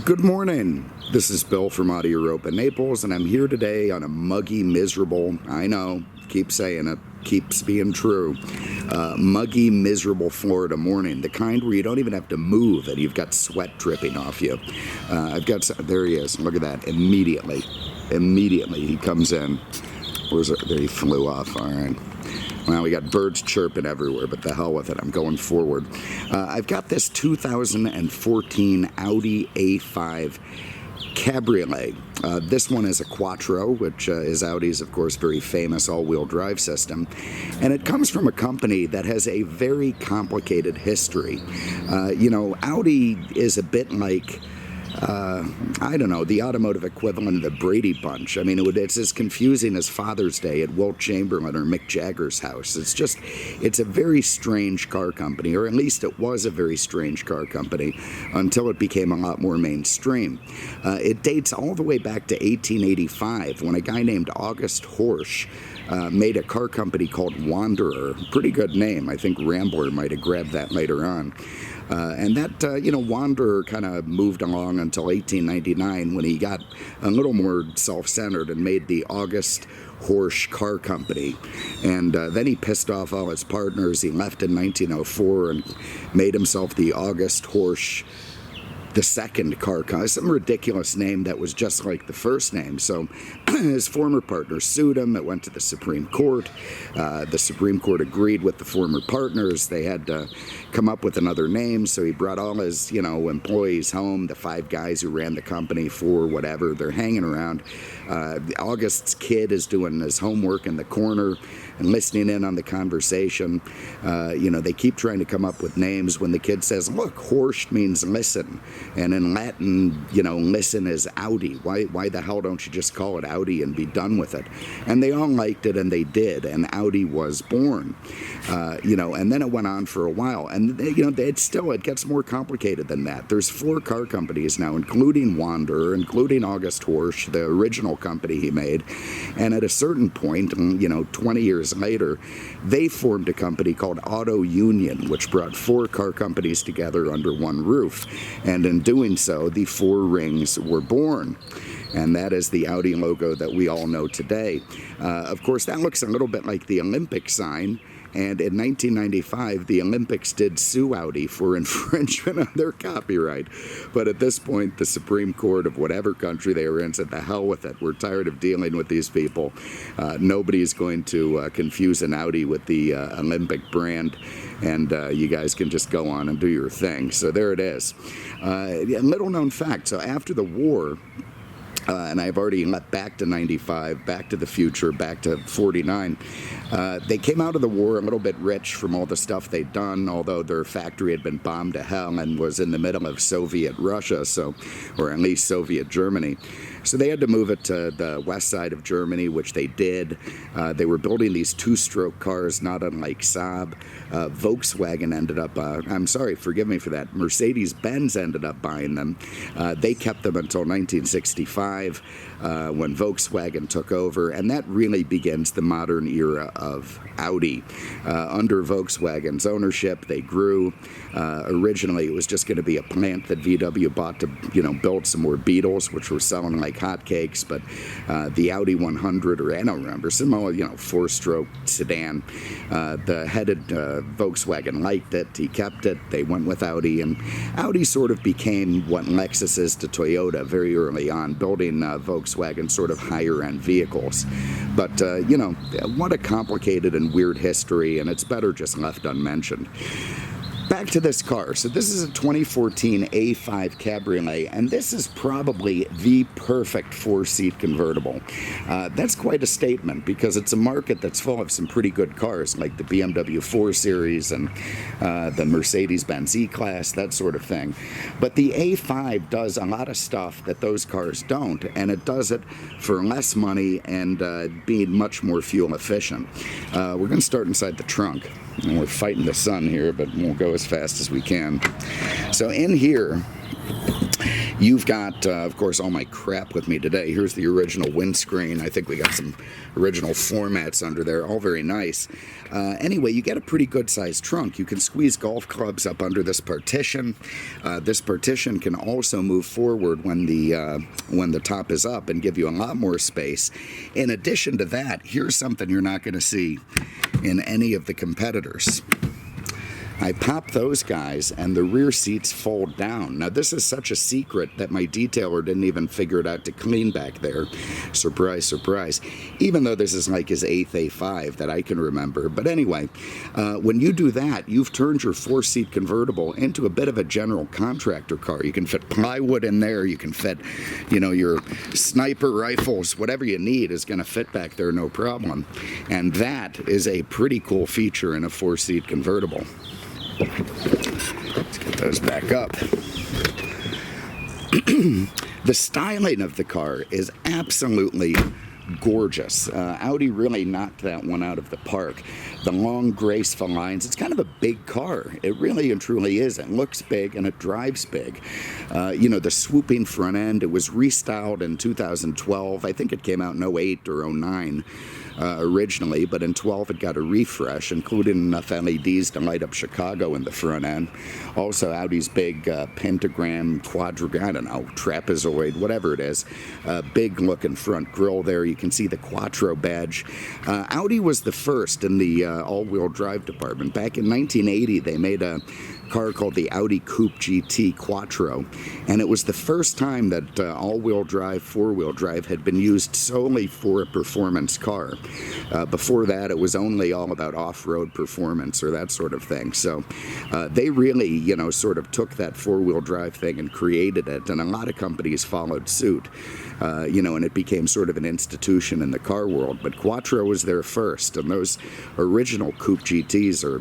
Good morning. This is Bill from Audi Europa Naples, and I'm here today on a muggy, miserable, I know, keep saying it, keeps being true, muggy, miserable Florida morning. The kind where you don't even have to move and you've got sweat dripping off you. There he is, look at that, immediately he comes in. There he flew off, all right. Well, we got birds chirping everywhere, but the hell with it. I'm going forward. I've got this 2014 Audi A5 Cabriolet. This one is a Quattro, which is Audi's, of course, very famous all-wheel drive system. And it comes from a company that has a very complicated history. Audi is a bit like I don't know, the automotive equivalent of the Brady Bunch. I mean, it's as confusing as Father's Day at Wilt Chamberlain or Mick Jagger's house. It's a very strange car company, or at least it was a very strange car company until it became a lot more mainstream. It dates all the way back to 1885 when a guy named August Horsch made a car company called Wanderer. Pretty good name. I think Rambler might have grabbed that later on. And that, Wanderer kind of moved along until 1899 when he got a little more self-centered and made the August Horsch Car Company. And then he pissed off all his partners. He left in 1904 and made himself the August Horsch the second car company, some ridiculous name that was just like the first name. So his former partner sued him. It went to the Supreme Court. The Supreme Court agreed with the former partners. They had to come up with another name. So he brought all his, employees home, the 5 guys who ran the company for whatever. They're hanging around. August's kid is doing his homework in the corner and listening in on the conversation. They keep trying to come up with names when the kid says, look, Horsch means listen. And in Latin, listen is Audi. Why the hell don't you just call it Audi and be done with it? And they all liked it, and they did, and Audi was born. And then it went on for a while. And, it gets more complicated than that. There's 4 car companies now, including Wanderer, including August Horsch, the original company he made. And at a certain point, 20 years later, they formed a company called Auto Union, which brought 4 car companies together under one roof. And in doing so, the 4 rings were born. And that is the Audi logo that we all know today. Of course, that looks a little bit like the Olympic sign. And in 1995, the Olympics did sue Audi for infringement on their copyright. But at this point, the Supreme Court of whatever country they were in said, the hell with it. We're tired of dealing with these people. Nobody's going to confuse an Audi with the Olympic brand. And you guys can just go on and do your thing. So there it is. Little known fact, so after the war, and I've already leapt back to 95, back to the future, back to 49. They came out of the war a little bit rich from all the stuff they'd done, although their factory had been bombed to hell and was in the middle of Soviet Russia, or at least Soviet Germany. So they had to move it to the west side of Germany, which they did. They were building these 2-stroke cars, not unlike Saab. Volkswagen ended up, I'm sorry, forgive me for that, Mercedes-Benz ended up buying them. They kept them until 1965 when Volkswagen took over, and that really begins the modern era of Audi. Under Volkswagen's ownership, they grew. Originally, it was just going to be a plant that VW bought to, build some more Beetles, which were selling like hotcakes, but the Audi 100, or I don't remember, some 4-stroke sedan, the headed Volkswagen liked it, he kept it, they went with Audi, and Audi sort of became what Lexus is to Toyota very early on, building Volkswagen sort of higher-end vehicles. But, what a complicated and weird history, and it's better just left unmentioned. Back to this car. So this is a 2014 A5 Cabriolet, and this is probably the perfect 4-seat convertible. That's quite a statement because it's a market that's full of some pretty good cars like the BMW 4 Series and the Mercedes-Benz E-Class, that sort of thing. But the A5 does a lot of stuff that those cars don't, and it does it for less money and being much more fuel efficient. We're going to start inside the trunk. And we're fighting the sun here, but we'll go as fast as we can. So in here, You've got, of course, all my crap with me today. Here's the original windscreen. I think we got some original formats under there, all very nice. Anyway, you get a pretty good-sized trunk. You can squeeze golf clubs up under this partition. This partition can also move forward when the top is up and give you a lot more space. In addition to that, here's something you're not going to see in any of the competitors. I pop those guys and the rear seats fold down. Now this is such a secret that my detailer didn't even figure it out to clean back there. Surprise, surprise. Even though this is like his 8th A5 that I can remember. But anyway, when you do that, you've turned your 4-seat convertible into a bit of a general contractor car. You can fit plywood in there. You can fit, you know, your sniper rifles. Whatever you need is going to fit back there, no problem. And that is a pretty cool feature in a 4-seat convertible. Let's get those back up. The styling of the car is absolutely gorgeous. Audi really knocked that one out of the park. The long, graceful lines. It's kind of a big car. It really and truly is. It looks big and it drives big. You know, the swooping front end, it was restyled in 2012. I think it came out in 08 or 09. Originally, but in 12 it got a refresh, including enough LEDs to light up Chicago in the front end. Also Audi's big pentagram, quattro, I don't know, trapezoid, whatever it is, big looking front grille there. You can see the quattro badge. Audi was the first in the all-wheel drive department. Back in 1980 they made a car called the Audi Coupe GT Quattro, and it was the first time that all-wheel drive, four-wheel drive had been used solely for a performance car. Before that, it was only all about off-road performance or that sort of thing. So they really, you know, sort of took that four-wheel drive thing and created it, and a lot of companies followed suit. You know, and it became sort of an institution in the car world. But Quattro was there first, and those original Coupe GTs are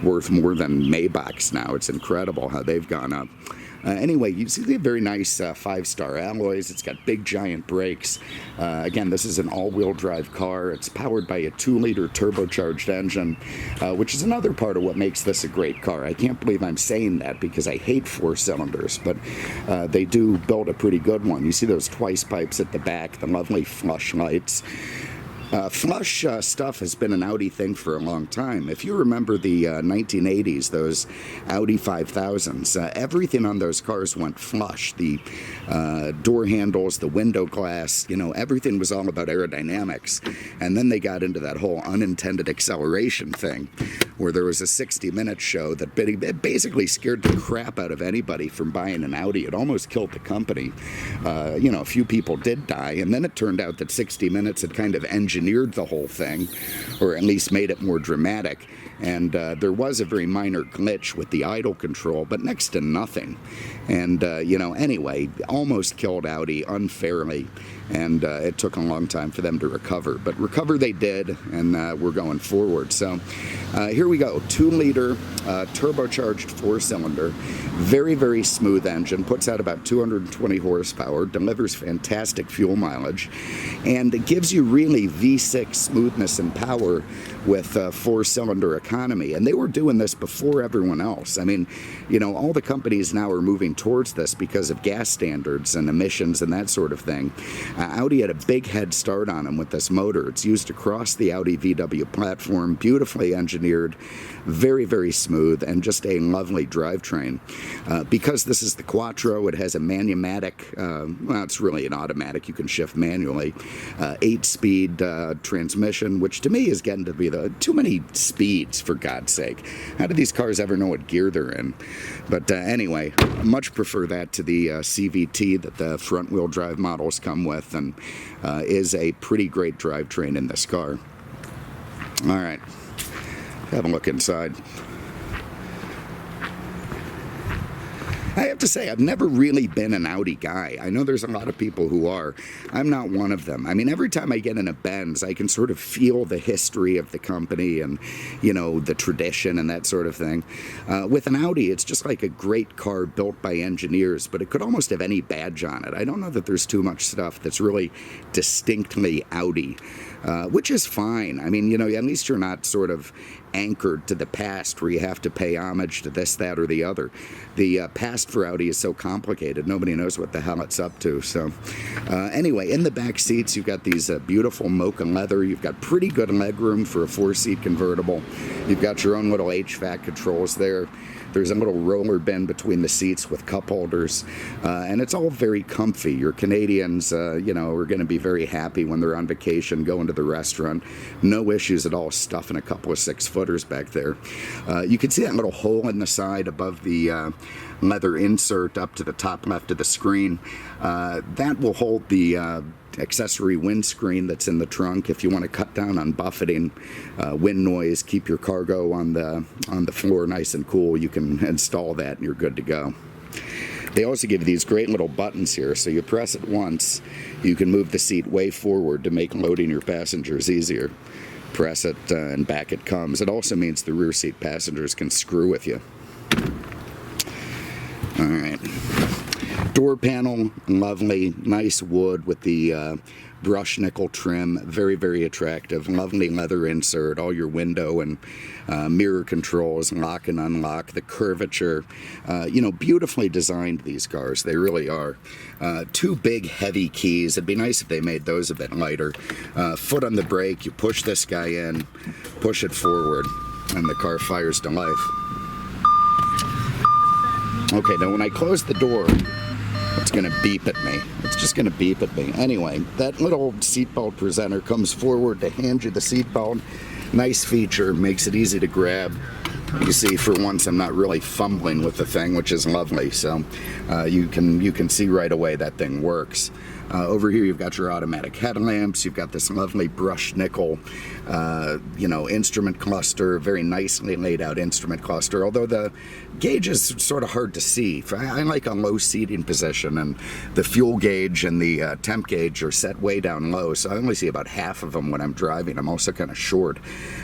worth more than Maybachs now. It's incredible how they've gone up. Anyway, you see the very nice 5-star alloys. It's got big giant brakes. Again, this is an all-wheel drive car. It's powered by a 2-liter turbocharged engine, which is another part of what makes this a great car. I can't believe I'm saying that because I hate 4 cylinders, but they do build a pretty good one. You see those twice pipes at the back, the lovely flush lights. Flush stuff has been an Audi thing for a long time. If you remember the 1980s, those Audi 5000s, everything on those cars went flush. The door handles, the window glass, you know, everything was all about aerodynamics. And then they got into that whole unintended acceleration thing, where there was a 60-minute show that basically scared the crap out of anybody from buying an Audi. It almost killed the company. You know, a few people did die, and then it turned out that 60 Minutes had kind of engineered the whole thing, or at least made it more dramatic. And there was a very minor glitch with the idle control, but next to nothing. And, you know, anyway, almost killed Audi unfairly. And it took a long time for them to recover. But recover they did, and we're going forward. So here we go. 2-liter turbocharged 4-cylinder. Very, very smooth engine. Puts out about 220 horsepower. Delivers fantastic fuel mileage. And it gives you really V6 smoothness and power with 4-cylinder economy. And they were doing this before everyone else. I mean, you know, all the companies now are moving towards this because of gas standards and emissions and that sort of thing. Audi had a big head start on them with this motor. It's used across the Audi VW platform, beautifully engineered, very, very smooth, and just a lovely drivetrain. Because this is the Quattro, it has a manumatic, well, it's really an automatic, you can shift manually, 8-speed transmission, which to me is getting to be too many speeds, for God's sake. How do these cars ever know what gear they're in? But anyway, much prefer that to the CVT that the front-wheel drive models come with, and is a pretty great drivetrain in this car. All right, have a look inside. I have to say, I've never really been an Audi guy. I know there's a lot of people who are. I'm not one of them. I mean, every time I get in a Benz, I can sort of feel the history of the company and, you know, the tradition and that sort of thing. With an Audi, it's just like a great car built by engineers, but it could almost have any badge on it. I don't know that there's too much stuff that's really distinctly Audi. Which is fine. I mean, you know, at least you're not sort of anchored to the past where you have to pay homage to this, that, or the other. The past for Audi is so complicated, nobody knows what the hell it's up to. So anyway, in the back seats, you've got these beautiful mocha leather. You've got pretty good legroom for a 4-seat convertible. You've got your own little HVAC controls there. There's a little roller bin between the seats with cup holders, and it's all very comfy. Your Canadians, you know, are going to be very happy when they're on vacation, going to the restaurant. No issues at all stuffing a couple of 6-footers back there. You can see that little hole in the side above the leather insert up to the top left of the screen. That will hold the accessory windscreen that's in the trunk. If you want to cut down on buffeting, wind noise, keep your cargo on the floor nice and cool, you can install that and you're good to go. They also give you these great little buttons here, so you press it once, you can move the seat way forward to make loading your passengers easier. Press it and back it comes. It also means the rear seat passengers can screw with you. All right. Door panel, lovely, nice wood with the brushed nickel trim, very, very attractive. Lovely leather insert, all your window and mirror controls, lock and unlock, the curvature. You know, beautifully designed, these cars, they really are. 2 big heavy keys. It'd be nice if they made those a bit lighter. Foot on the brake, you push this guy in, push it forward, and the car fires to life. Okay, now when I close the door, it's going to beep at me. It's just going to beep at me. Anyway, that little seatbelt presenter comes forward to hand you the seatbelt. Nice feature, makes it easy to grab. You see, for once, I'm not really fumbling with the thing, which is lovely. So you can see right away that thing works. Over here, you've got your automatic headlamps. You've got this lovely brushed nickel, you know, instrument cluster, very nicely laid out instrument cluster. Although the gauge is sort of hard to see. I like a low seating position, and the fuel gauge and the temp gauge are set way down low, so I only see about half of them when I'm driving. I'm also kind of short.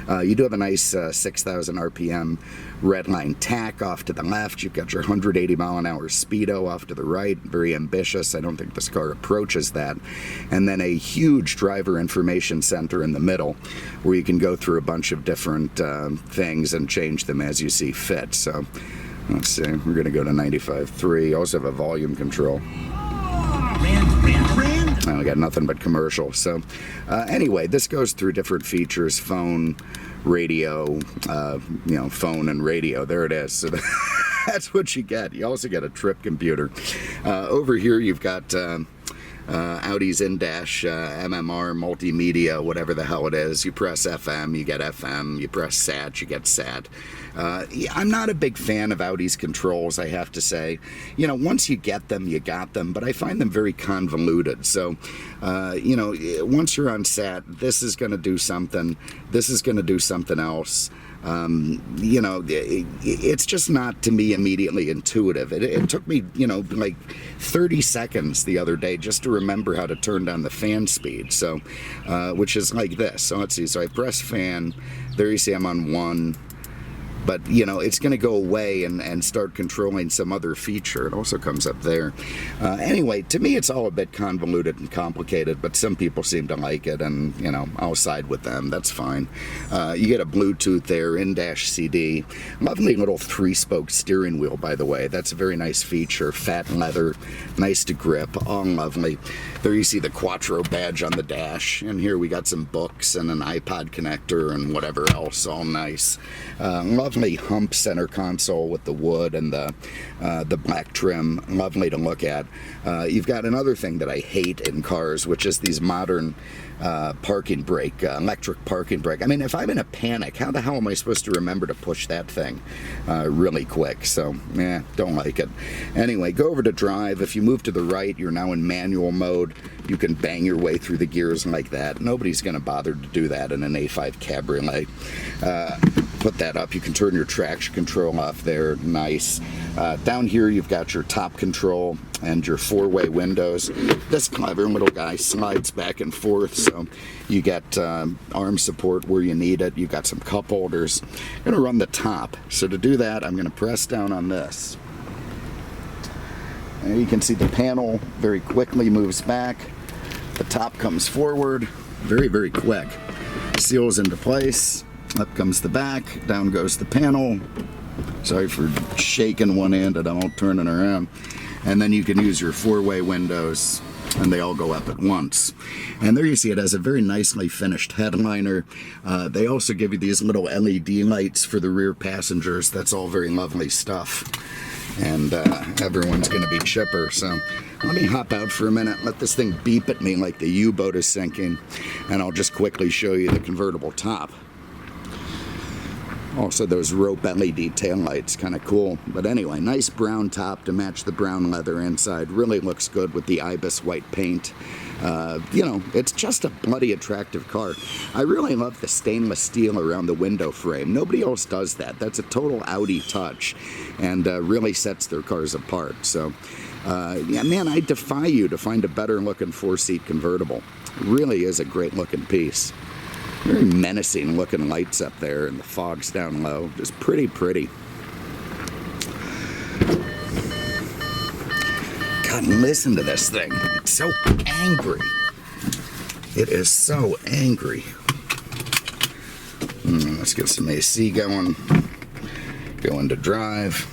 You do have a nice 6,000 RPM red line tack off to the left. You've got your 180 mile an hour speedo off to the right. Very ambitious. I don't think this car approaches that. And then a huge driver information center in the middle where you can go through a bunch of different things and change them as you see fit. So let's see, we're going to go to 95.3. Also have a volume control. I got nothing but commercial. So anyway, this goes through different features: phone, radio, you know, phone and radio. There it is. So that's what you get. You also get a trip computer. Over here, you've got Audi's in-dash MMR, multimedia, whatever the hell it is. You press FM, you get FM. You press SAT, you get SAT. I'm not a big fan of Audi's controls, I have to say. You know, once you get them, you got them, but I find them very convoluted. So, you know, once you're on SAT, this is going to do something, this is going to do something else. You know, it's just not, to me, immediately intuitive. It took me, you know, like 30 seconds the other day just to remember how to turn down the fan speed. So, which is like this. So let's see. So I press fan. There you see I'm on 1. But, you know, it's going to go away and start controlling some other feature. It also comes up there. Anyway, to me, it's all a bit convoluted and complicated, but some people seem to like it, and, you know, I'll side with them. That's fine. You get a Bluetooth there, in-dash CD. Lovely little 3-spoke steering wheel, by the way. That's a very nice feature. Fat leather, nice to grip, all lovely. There you see the Quattro badge on the dash. And here we got some books and an iPod connector and whatever else, all nice. Lovely hump center console with the wood and the black trim, lovely to look at. You've got another thing that I hate in cars, which is these modern parking brake, electric parking brake. I mean, if I'm in a panic, how the hell am I supposed to remember to push that thing really quick? So, don't like it. Anyway, go over to drive. If you move to the right, you're now in manual mode. You can bang your way through the gears like that. Nobody's going to bother to do that in an A5 Cabriolet. Put that up. You can turn your traction control off there. Nice. Down here, you've got your top control and your 4-way windows. This clever little guy slides back and forth, so you get arm support where you need it. You've got some cup holders. I'm going to run the top. So to do that, I'm going to press down on this. And you can see the panel very quickly moves back. The top comes forward very, very quick. Seals into place. Up comes the back, down goes the panel. Sorry for shaking one end and I'm all turning around. And then you can use your four-way windows, and they all go up at once. And there you see it has a very nicely finished headliner. They also give you these little LED lights for the rear passengers. That's all very lovely stuff. And everyone's going to be chipper. So let me hop out for a minute, let this thing beep at me like the U-boat is sinking, and I'll just quickly show you the convertible top. Also those rope LED taillights, kind of cool. But anyway, nice brown top to match the brown leather inside. Really looks good with the ibis white paint. You know, it's just a bloody attractive car. I really love the stainless steel around the window frame. Nobody else does that. That's a total Audi touch, and really sets their cars apart. So, yeah, man, I defy you to find a better looking four-seat convertible. It really is a great looking piece. Very menacing looking lights up there, and the fog's down low. Just pretty. God, listen to this thing. It's so angry. It is so angry. Let's get some AC going. Go into drive.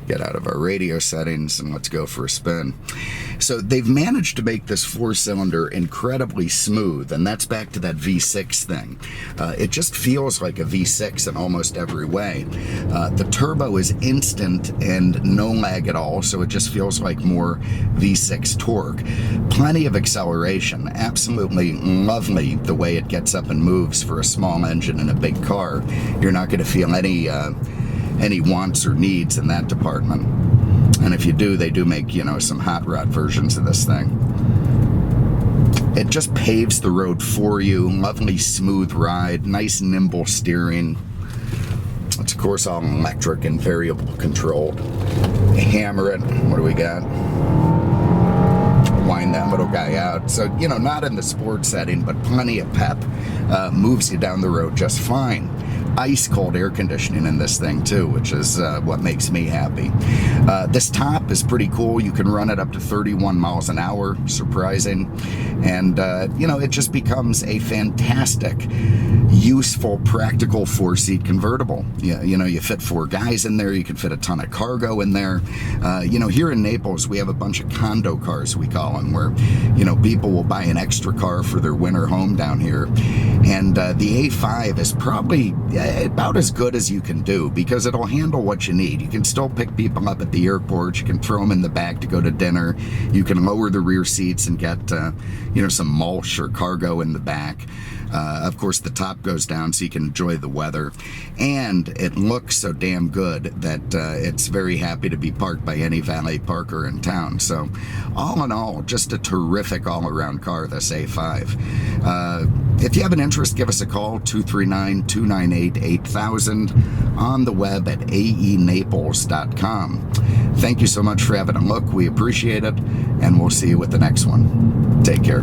Get out of our radio settings, and let's go for a spin. So they've managed to make this four-cylinder incredibly smooth, and that's back to that V6 thing. It just feels like a V6 in almost every way. The turbo is instant and no lag at all, so it just feels like more V6 torque. Plenty of acceleration. Absolutely lovely the way it gets up and moves for a small engine in a big car. You're not going to feel any wants or needs in that department. And if you do, they do make, you know, some hot rod versions of this thing. It just paves the road for you. Lovely smooth ride, nice nimble steering. It's of course all electric and variable controlled. Hammer it. What do we got? Wind that little guy out. So, you know, not in the sport setting, but plenty of pep. Moves you down the road just fine. Ice cold air conditioning in this thing too, which is what makes me happy. This top is pretty cool. You can run it up to 31 miles an hour, surprising. And you know, it just becomes a fantastic, useful, practical four-seat convertible. You know, you fit four guys in there. You can fit a ton of cargo in there. You know, here in Naples, we have a bunch of condo cars, we call them, where, you know, people will buy an extra car for their winter home down here. And the A5 is probably about as good as you can do, because it'll handle what you need. You can still pick people up at the airport. You can throw them in the back to go to dinner. You can lower the rear seats and get, you know, some mulch or cargo in the back. Of course, the top goes down so you can enjoy the weather. And it looks so damn good that it's very happy to be parked by any valet parker in town. So, all in all, just a terrific all-around car, this A5. If you have an interest, give us a call, 239-298-8000, on the web at aenaples.com. Thank you so much for having a look. We appreciate it, and we'll see you with the next one. Take care.